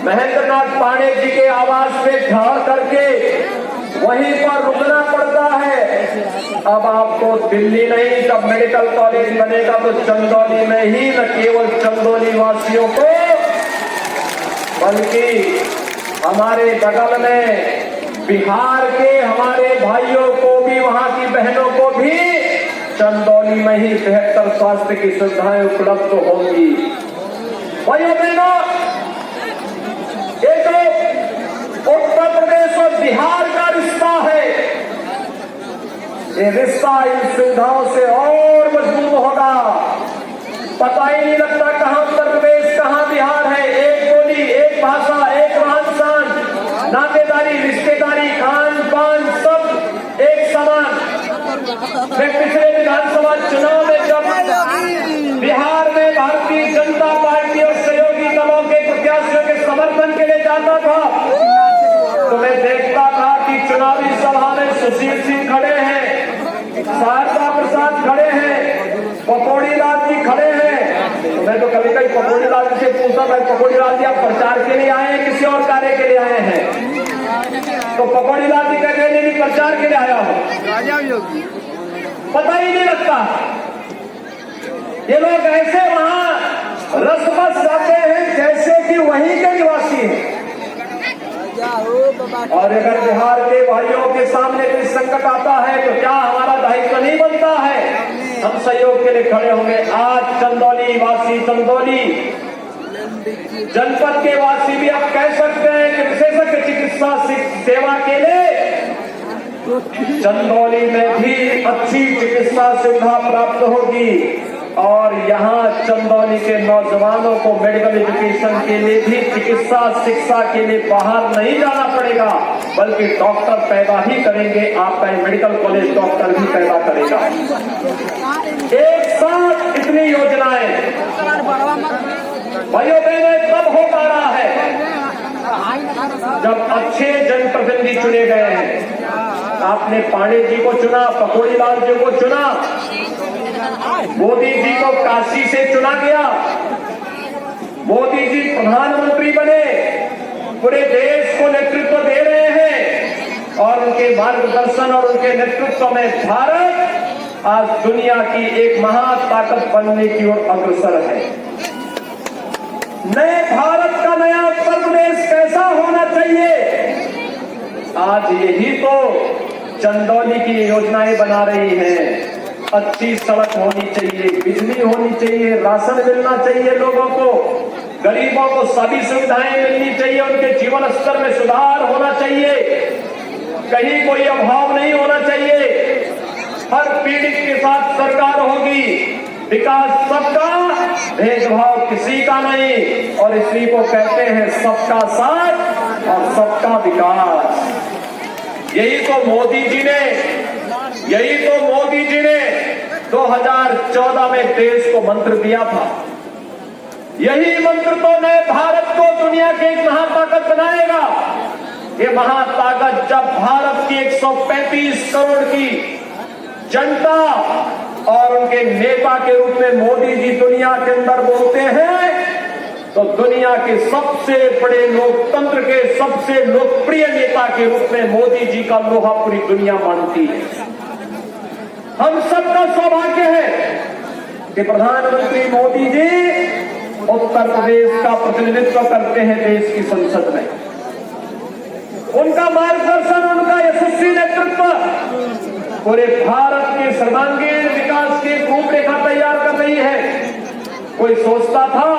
महेंद्रनाथ पांडे जी के आवास पे ठहर करके वहीं पर रुकना पड़ता है। अब आपको दिल्ली नहीं, जब मेडिकल कॉलेज बनेगा तो चंदौली में ही, न केवल चंदौली वासियों को बल्कि हमारे बगल में बिहार के हमारे भाइयों को भी, वहां की बहनों को भी चंदौली में ही बेहतर स्वास्थ्य की सुविधाएं उपलब्ध होंगी। भाइयों बहनों, एक उत्तर प्रदेश और बिहार का रिश्ता है। ये रिश्ता इन सुविधाओं से और मजबूत होगा। पता ही नहीं लगता कहां उत्तर प्रदेश कहां बिहार है। एक बोली, एक भाषा, एक रहन सहन, नातेदारी, रिश्तेदारी, खान पान सब एक समान। मैं पिछले विधानसभा चुनाव में जब बिहार में भारतीय जनता पार्टी और सहयोगी दलों के प्रत्याशियों के समर्थन के लिए जाता था तो मैं देखता था कि चुनावी सभा में सुशील सिंह खड़े हैं, शारदा प्रसाद खड़े हैं, पकौड़ी लाल जी खड़े हैं। तो मैं तो कभी कभी पकौड़ी लाल जी से पूछता था, पकौड़ी लाल जी आप प्रचार के लिए आए हैं किसी और कार्य के लिए आए हैं? तो पकौड़ी लाल जी कहते हैं नहीं, प्रचार के लिए आया हूं। पता ही नहीं लगता। ये लोग ऐसे वहां रस बस जाते हैं जैसे कि वहीं के निवासी हैं। और अगर बिहार के भाइयों के सामने कोई संकट आता है तो क्या हमारा दायित्व नहीं बनता है? हम सहयोग के लिए खड़े होंगे। आज चंदौली वासी, चंदौली जनपद के वासी भी आप कह सकते हैं कि विशेषज्ञ चिकित्सा सेवा के लिए चंदौली में भी अच्छी चिकित्सा सुविधा प्राप्त होगी। और यहाँ चंदौली के नौजवानों को मेडिकल एजुकेशन के लिए भी, चिकित्सा शिक्षा के लिए बाहर नहीं जाना पड़ेगा, बल्कि डॉक्टर पैदा ही करेंगे। आपका मेडिकल कॉलेज डॉक्टर भी पैदा करेगा। एक साथ इतनी योजनाएं भाइयों बहनों तब हो पा रहा है जब अच्छे जनप्रतिनिधि चुने गए हैं। आपने पांडे जी को चुना, पकौड़ी लाल जी को चुना, मोदी जी को काशी से चुना गया, मोदी जी प्रधानमंत्री बने, पूरे देश को नेतृत्व दे रहे हैं और उनके मार्गदर्शन और उनके नेतृत्व में भारत आज दुनिया की एक महाताकत बनने की ओर अग्रसर है। नए भारत का नया उत्तर प्रदेश कैसा होना चाहिए, आज यही तो चंदौली की योजनाएं बना रही हैं। अच्छी सड़क होनी चाहिए, बिजली होनी चाहिए, राशन मिलना चाहिए लोगों को, गरीबों को सभी सुविधाएं मिलनी चाहिए, उनके जीवन स्तर में सुधार होना चाहिए, कहीं कोई अभाव नहीं होना चाहिए। हर पीड़ित के साथ सरकार होगी, विकास सबका, भेदभाव किसी का नहीं। और इसी को कहते हैं सबका साथ और सबका विकास। यही तो मोदी जी ने 2014 में देश को मंत्र दिया था। यही मंत्र तो नए भारत को दुनिया के एक महाताकत बनाएगा। ये महाताकत जब भारत की 135 करोड़ की जनता और उनके नेता के रूप में मोदी जी दुनिया के अंदर बोलते हैं तो दुनिया के सबसे बड़े लोकतंत्र के सबसे लोकप्रिय नेता के रूप में मोदी जी का लोहा पूरी दुनिया मानती है। हम सबका सौभाग्य है कि प्रधानमंत्री मोदी जी उत्तर प्रदेश का प्रतिनिधित्व करते हैं देश की संसद में। उनका मार्गदर्शन, उनका यशस्वी नेतृत्व पूरे भारत के सर्वांगीण विकास की रूपरेखा तैयार कर रही है। कोई सोचता था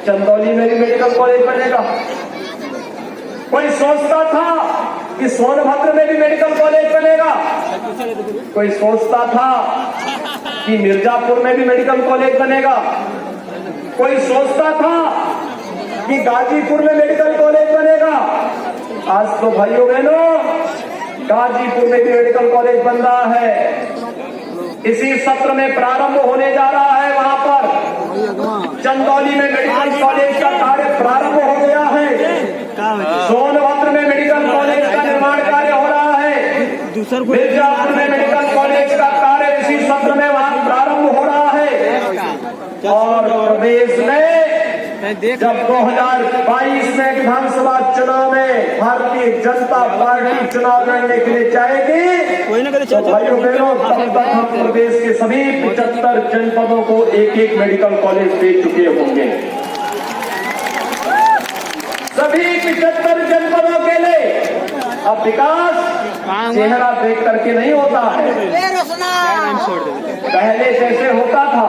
चंदौली में भी मेडिकल कॉलेज बनेगा, कोई सोचता था कि सोनभद्र में भी मेडिकल कॉलेज बनेगा, कोई सोचता था कि मिर्जापुर में भी मेडिकल कॉलेज बनेगा, कोई सोचता था कि गाजीपुर में मेडिकल कॉलेज बनेगा। आज तो भाइयों बहनों गाजीपुर में भी मेडिकल कॉलेज बन रहा है। इसी सत्र में प्रारंभ होने जा रहा है। वहां पर चंदौली में मेडिकल कॉलेज का कार्य प्रारंभ हो गया है। सोनभद्र में मेडिकल कॉलेज का निर्माण कार्य हो रहा है। मिर्जापुर में मेडिकल कॉलेज का कार्य इसी सत्र में वहां प्रारंभ हो रहा है। और प्रदेश में जब 2022 में विधानसभा चुनाव में भारतीय जनता पार्टी चुनाव लड़ने के लिए जाएगी तो भाइयों बहनों तब तक हम प्रदेश के सभी 75 जनपदों को एक एक मेडिकल कॉलेज दे चुके होंगे। सभी 75 जनपदों के लिए अब विकास चेहरा देख करके नहीं होता है। पहले जैसे होता था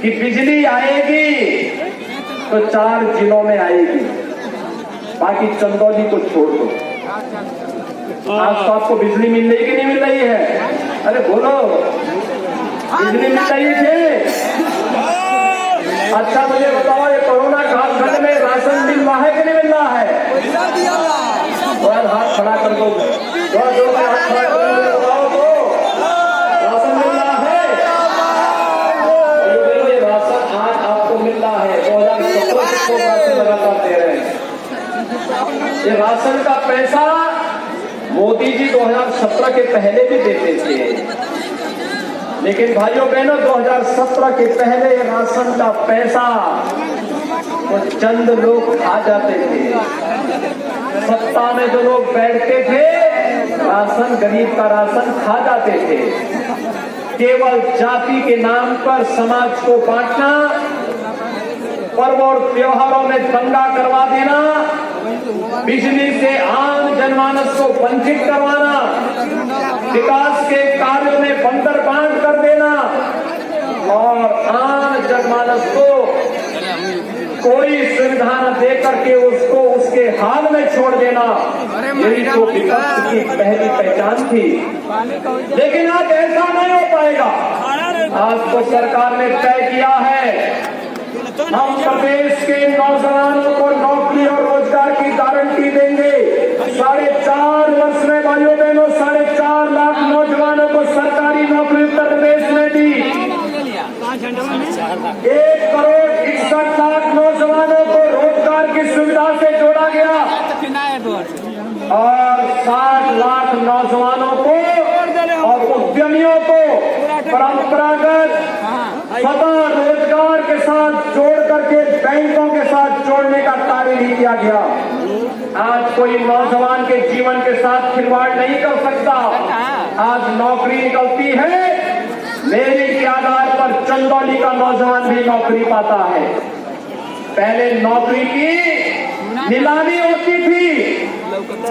कि बिजली आएगी तो 4 जिलों में आएगी, बाकी चंदौली को छोड़ दो। आज तो आपको बिजली मिल रही कि नहीं मिल रही है? अरे बोलो, बिजली मिल रही थी? अच्छा मुझे बताओ, ये कोरोना कालखंड में राशन मिल रहा है कि नहीं मिल रहा है? हाथ खड़ा कर दो, जो हाथ खड़ा कर दो, बताओ तो राशन मिल रहा है? ये राशन आज आपको मिल रहा है। 2017 को राशन लगातार दे रहे हैं। ये राशन का पैसा मोदी जी 2017 के पहले भी देते थे, लेकिन भाइयों बहनों 2017 के पहले राशन का पैसा वो चंद लोग खा जाते थे। सत्ता में जो लोग बैठते थे राशन, गरीब का राशन खा जाते थे। केवल जाति के नाम पर समाज को बांटना, पर्व और त्योहारों में दंगा करवा देना, बिजली से आम जनमानस को वंचित करवाना, विकास के कार्यों में बंदर बांट कर देना और आम जनमानस को कोई सुविधा न दे करके उसको उसके हाल में छोड़ देना, यही तो विकास की पहली पहचान थी। लेकिन आज ऐसा नहीं हो पाएगा। आज तो सरकार ने तय किया है हम प्रदेश के नौजवानों को नौकरी और रोजगार की गारंटी देंगे। 4.5 वर्ष में भाइयों बहनों 4.5 लाख नौजवानों को सरकारी नौकरी उत्तर प्रदेश में दी। 1 करोड़ 61 लाख नौजवानों को रोजगार की सुविधा से जोड़ा गया और 60 लाख नौजवानों को और उद्यमियों को परंपरागत स्वतः रोजगार के साथ जोड़ करके बैंकों के साथ जोड़ने का कार्य नहीं किया गया। आज कोई नौजवान के जीवन के साथ खिलवाड़ नहीं कर सकता। आज नौकरी निकलती है, मेरिट के आधार पर चंदौली का नौजवान भी नौकरी पाता है। पहले नौकरी की नीलामी होती थी,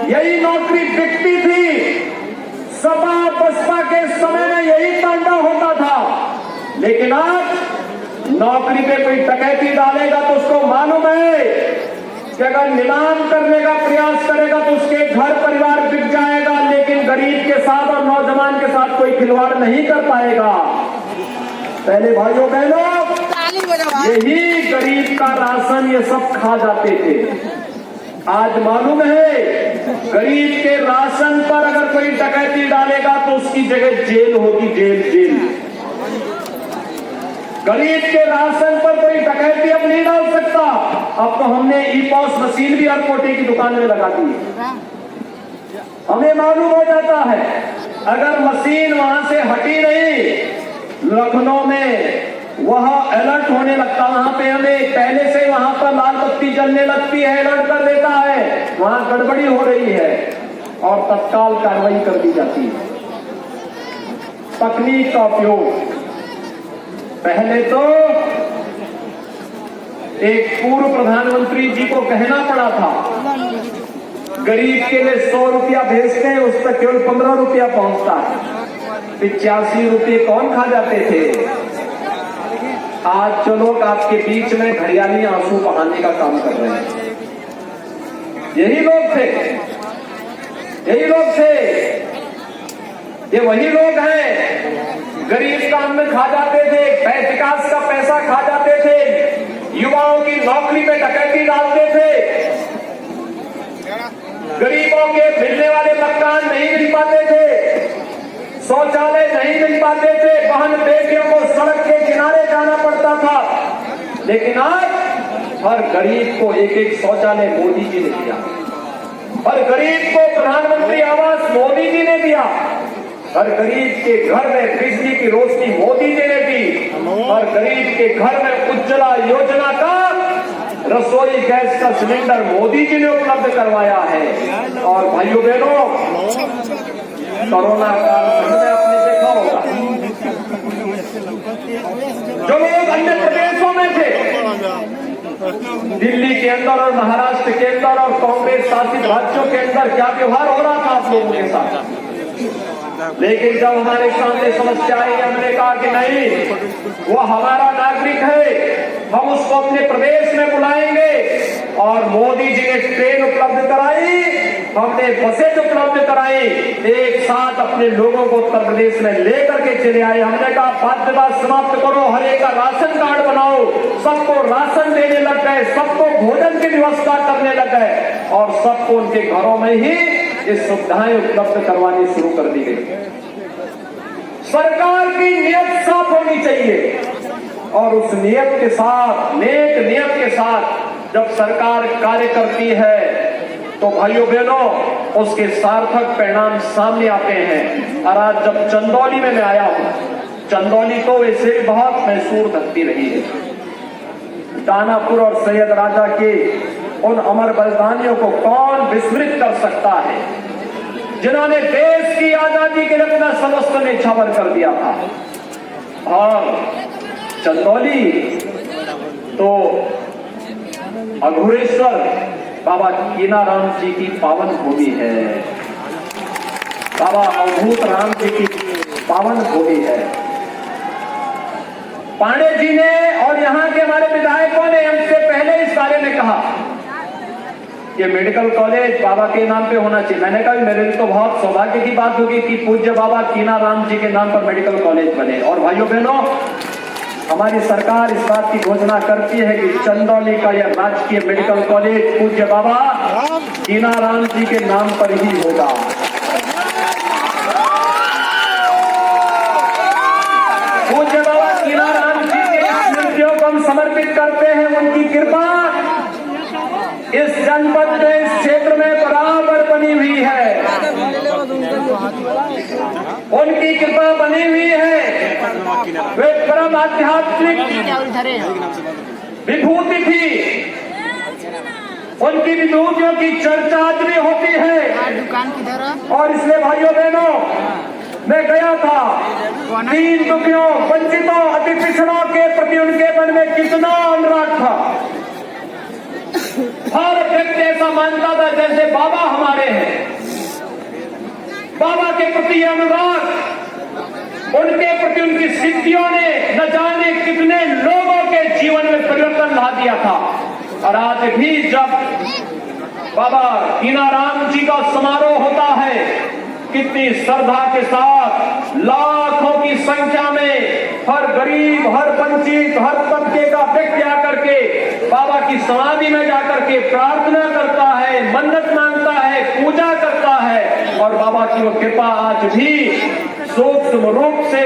यही नौकरी बिकती थी। सपा बसपा के समय में यही तांडव होता था। लेकिन आज नौकरी पे कोई डकैती डालेगा तो उसको मालूम है कि अगर नीलाम करने का प्रयास करेगा तो उसके घर परिवार बिक जाएगा, लेकिन गरीब के साथ और नौजवान के साथ कोई खिलवाड़ नहीं कर पाएगा। पहले भाइयों बहनों यही गरीब का राशन ये सब खा जाते थे। आज मालूम है गरीब के राशन पर अगर कोई डकैती डालेगा तो उसकी जगह जेल होगी, जेल। गरीब के राशन पर कोई डकैती अब नहीं डाल सकता। अब तो हमने ई-पॉस मशीन भी हर कोटे की दुकान में लगा दी है। हमें मालूम हो जाता है अगर मशीन वहां से हटी नहीं, लखनऊ में वह अलर्ट होने लगता, वहां पे हमें पहले से वहां पर लाल बत्ती जलने लगती है, अलर्ट कर देता है वहां गड़बड़ी हो रही है और तत्काल कार्रवाई कर दी जाती है। तकनीक का उपयोग, पहले तो एक पूर्व प्रधानमंत्री जी को कहना पड़ा था गरीब के लिए 100 रुपया भेजते हैं, उस तक केवल 15 रुपया पहुंचता है। 85 रुपये कौन खा जाते थे। आज जो लोग आपके बीच में घड़ियाली आंसू बहाने का काम कर रहे हैं, यही लोग थे, ये वही लोग हैं। गरीब का अन्न खा जाते थे, विकास का पैसा खा जाते थे, युवाओं की नौकरी पे डकैती डालते थे, गरीबों के मिलने वाले मकान नहीं मिल पाते थे, शौचालय नहीं मिल पाते थे, बहन बेटियों को सड़क के किनारे जाना पड़ता था। लेकिन आज हर गरीब को एक एक शौचालय मोदी जी ने दिया, हर गरीब को प्रधानमंत्री आवास मोदी जी ने दिया, हर गरीब के घर में बिजली की रोशनी मोदी जी ने दी। हर गरीब के घर में उज्ज्वला योजना का रसोई गैस का सिलेंडर मोदी जी ने उपलब्ध करवाया है। और भाइयों बहनों, कोरोना काल हमने अपने देखा होगा, जो लोग अन्य प्रदेशों में थे, दिल्ली के अंदर और महाराष्ट्र के अंदर और कांग्रेस शासित राज्यों के अंदर क्या व्यवहार हो रहा था आप लोगों के साथ। लेकिन जब हमारे सामने समस्या आई, हमने कहा कि नहीं, वो हमारा नागरिक है, हम उसको अपने प्रदेश में बुलाएंगे। और मोदी जी ने ट्रेन उपलब्ध कराई, हमने बसें उपलब्ध कराई, एक साथ अपने लोगों को उत्तर प्रदेश में लेकर के चले आए। हमने कहा बाध्यता समाप्त करो, हर एक का राशन कार्ड बनाओ, सबको राशन देने लग गए, सबको भोजन की व्यवस्था करने लग गए और सबको उनके घरों में ही ये सुविधाएं उपलब्ध करवानी शुरू कर दी गई। सरकार की नीयत साफ होनी चाहिए और उस नियत के साथ, नेक नियत के साथ जब सरकार कार्य करती है तो भाइयों बहनों उसके सार्थक परिणाम सामने आते हैं। और आज जब चंदौली में मैं आया हूं, चंदौली तो वैसे भी बहुत मशहूर धरती रही है। दानापुर और सैयद राजा के उन अमर बलिदानियों को कौन विस्मृत कर सकता है, जिन्होंने देश की आजादी के लिए अपना सर्वस्व न्यौछावर कर दिया था। और चंदौली तो अघोरेश्वर बाबा कीनाराम जी की पावन भूमि है, बाबा अवधूत राम जी की पावन भूमि है। पांडे जी ने और यहाँ के हमारे विधायकों ने हमसे पहले इस बारे में कहा कि मेडिकल कॉलेज बाबा के नाम पे होना चाहिए। मैंने कहा मेरे लिए तो बहुत सौभाग्य की बात होगी कि पूज्य बाबा कीनाराम जी के नाम पर मेडिकल कॉलेज बने। और भाइयों बहनों, हमारी सरकार इस बात की घोषणा करती है कि चंदौली का यह राजकीय मेडिकल कॉलेज पूज्य बाबा कीनाराम जी के नाम पर ही होगा। पूज्य बाबा कीनाराम जी के स्मृतियों को हम समर्पित करते हैं। उनकी कृपा इस जनपद में, इस क्षेत्र में बराबर बनी हुई है, उनकी कृपा बनी हुई है। वे परम आध्यात्मिक विभूति थी, उनकी विभूतियों की चर्चा आज भी होती है। और इसलिए भाइयों बहनों, मैं गया था, दीन दुखियों, वंचितों, अति पिछड़ों के प्रति उनके मन में कितना अनुराग था। हर व्यक्ति ऐसा मानता था जैसे बाबा हमारे हैं। बाबा के प्रति अनुराग, उनके प्रति उनकी सिद्धियों ने न जाने कितने लोगों के जीवन में परिवर्तन ला दिया था। और आज भी जब बाबा कीनाराम जी का समारोह होता है, कितनी श्रद्धा के साथ लाखों की संख्या में हर गरीब, हर वंचित, हर तबके का व्यक्ति आकर के बाबा की समाधि में जाकर के प्रार्थना करता है, मन्नत मांगता है, पूजा करता है। और बाबा की वो कृपा आज भी सूक्ष्म रूप से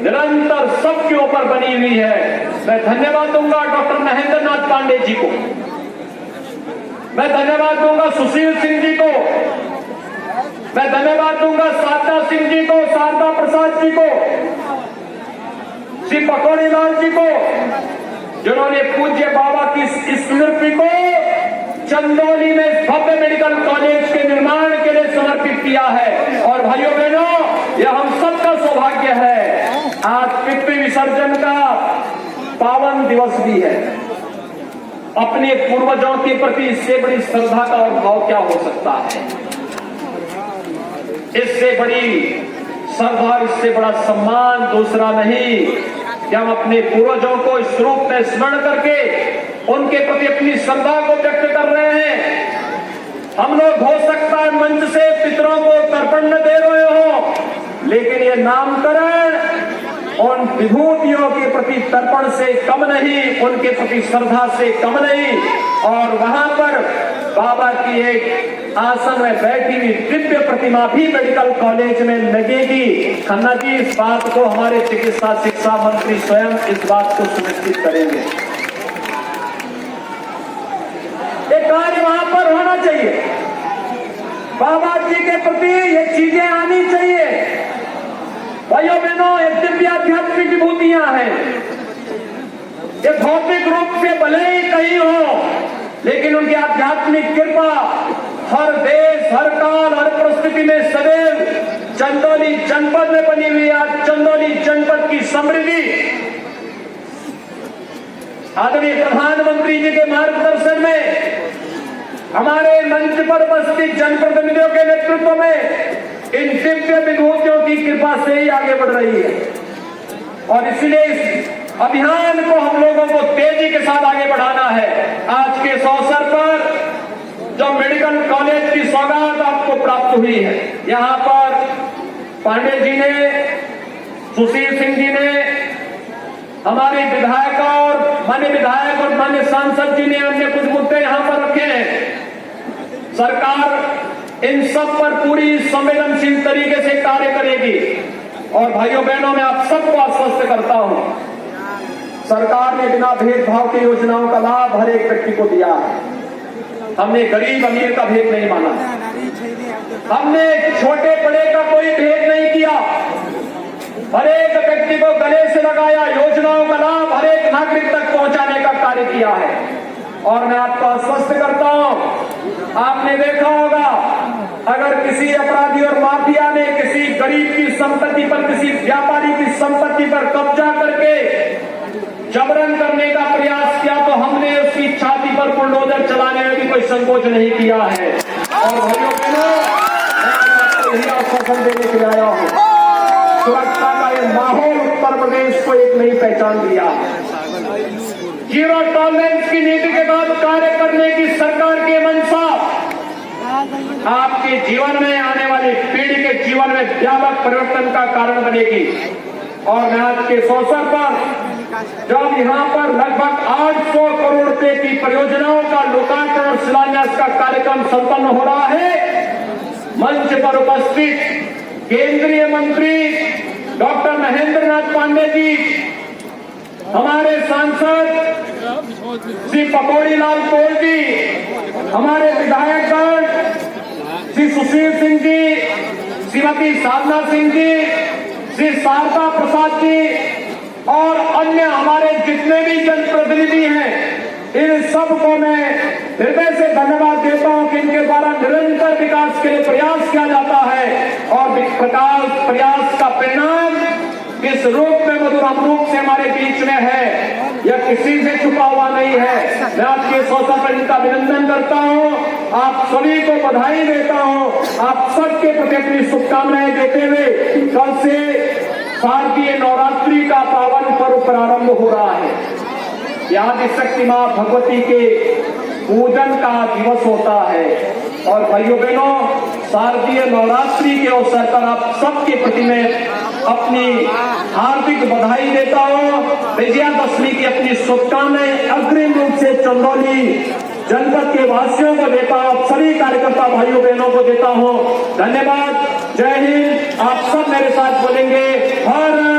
निरंतर सबके ऊपर बनी हुई है। मैं धन्यवाद दूंगा डॉक्टर महेंद्र नाथ पांडे जी को, मैं धन्यवाद दूंगा सुशील सिंह जी को, मैं धन्यवाद दूंगा शारदा सिंह जी को, शारदा प्रसाद जी को, श्री पकौड़ी लाल जी को, जिन्होंने पूज्य बाबा की स्मृति को चंदौली में भव्य मेडिकल कॉलेज के निर्माण के लिए समर्पित किया है। और भाइयों बहनों, यह हम सबका सौभाग्य है। आज पृथ्वी विसर्जन का पावन दिवस भी है। अपने पूर्वजों के प्रति इससे बड़ी श्रद्धा का और भाव क्या हो सकता है? इससे बड़ी श्रद्धा, इससे बड़ा सम्मान दूसरा नहीं कि हम अपने पूर्वजों को इस रूप में स्मरण करके उनके प्रति अपनी श्रद्धा को व्यक्त कर रहे हैं। हम लोग हो सकता है मंच से पितरों को तर्पण न दे रहे हो, लेकिन ये नामकरण उन विभूतियों के प्रति तर्पण से कम नहीं, उनके प्रति श्रद्धा से कम नहीं। और वहां पर बाबा की एक आसन में बैठी हुई दिव्य प्रतिमा भी मेडिकल कॉलेज में लगेगी। खन्ना जी, इस बात को हमारे चिकित्सा शिक्षा मंत्री स्वयं इस बात को सुनिश्चित करेंगे। एक कार्य वहां पर होना चाहिए, बाबा जी के प्रति ये चीजें आनी चाहिए। भाइयों बहनों, ये दिव्य आध्यात्मिक विभूतियां हैं। ये भौतिक रूप से भले ही कहीं हो, लेकिन उनकी आध्यात्मिक कृपा हर देश, हर काल, हर परिस्थिति में सदैव चंदौली जनपद में बनी हुई। आज चंदौली जनपद की समृद्धि आदरणीय प्रधानमंत्री जी के मार्गदर्शन में, हमारे मंच पर उपस्थित जनप्रतिनिधियों के नेतृत्व में इन दिव्य विभूतियों की कृपा से ही आगे बढ़ रही है। और इसलिए इस अभियान को हम लोगों को तेजी के साथ आगे बढ़ाना है। आज के इस अवसर पर जो मेडिकल कॉलेज की सौगात आपको प्राप्त हुई है, यहाँ पर पांडे जी ने, सुशील सिंह जी ने, हमारे विधायक और माननीय सांसद जी ने अन्य कुछ मुद्दे यहाँ पर रखे हैं। सरकार इन सब पर पूरी संवेदनशील तरीके से कार्य करेगी। और भाइयों बहनों, मैं आप सबको आश्वस्त करता हूं, सरकार ने बिना भेदभाव की योजनाओं का लाभ हर एक व्यक्ति को दिया है। हमने गरीब अमीर का भेद नहीं माना, हमने छोटे बड़े का कोई भेद नहीं किया, हर एक व्यक्ति को गले से लगाया, योजनाओं का लाभ हर एक नागरिक तक पहुंचाने का कार्य किया है। और मैं आपको आश्वस्त करता हूं, आपने देखा होगा, अगर किसी अपराधी और माफिया ने किसी गरीब की संपत्ति पर, किसी व्यापारी की संपत्ति पर कब्जा करके जबरन करने का प्रयास किया, तो हमने उसकी छाती पर बुलडोजर चलाने में भी कोई संकोच नहीं किया है। और भाइयों बहनों, मैं आपको यही आश्वासन देने के लिए आया हूं, सुरक्षा का ये माहौल उत्तर प्रदेश को एक नई पहचान दिया। जीरो टॉलरेंस की नीति के बाद कार्य करने की सरकार की मंशा आपके जीवन में, आने वाली पीढ़ी के जीवन में व्यापक परिवर्तन का कारण बनेगी। और मैं आज के इस अवसर पर जब यहाँ पर लगभग 800 करोड़ रुपए की परियोजनाओं का लोकार्पण और शिलान्यास का कार्यक्रम संपन्न हो रहा है, मंच पर उपस्थित केंद्रीय मंत्री डॉक्टर महेंद्र नाथ पांडे जी, हमारे सांसद श्री पकौड़ी लाल कोल जी, हमारे विधायकगण श्री सुशील सिंह जी, श्रीमती साधना सिंह जी, श्री शारदा प्रसाद जी और अन्य हमारे जितने भी जनप्रतिनिधि हैं, इन सबको मैं हृदय से धन्यवाद देता हूं कि इनके द्वारा निरंतर विकास के लिए प्रयास किया जाता है। और प्रयास का परिणाम इस रूप में, मधुर रूप से हमारे बीच में है, यह किसी से छुपा हुआ नहीं है। मैं आज के अवसर पर इनका अभिनंदन करता हूं, आप सभी को बधाई देता हूं, आप सबके प्रति अपनी शुभकामनाएं देते हुए कल से शारदीय नवरात्रि का पावन पर्व प्रारंभ हो रहा है। आदिशक्ति मां भगवती के पूजन का दिवस होता है। और भाइयों बहनों, शारदीय नवरात्रि के अवसर पर आप सबके प्रति मैं अपनी हार्दिक बधाई देता हूं, विजयादशमी की अपनी शुभकामनाएं अग्रिम रूप से चंदौली जनपद के वासियों को देता हूं, सभी कार्यकर्ता भाइयों बहनों को देता हूं। धन्यवाद, जय हिंद। आप सब मेरे साथ बोलेंगे, हर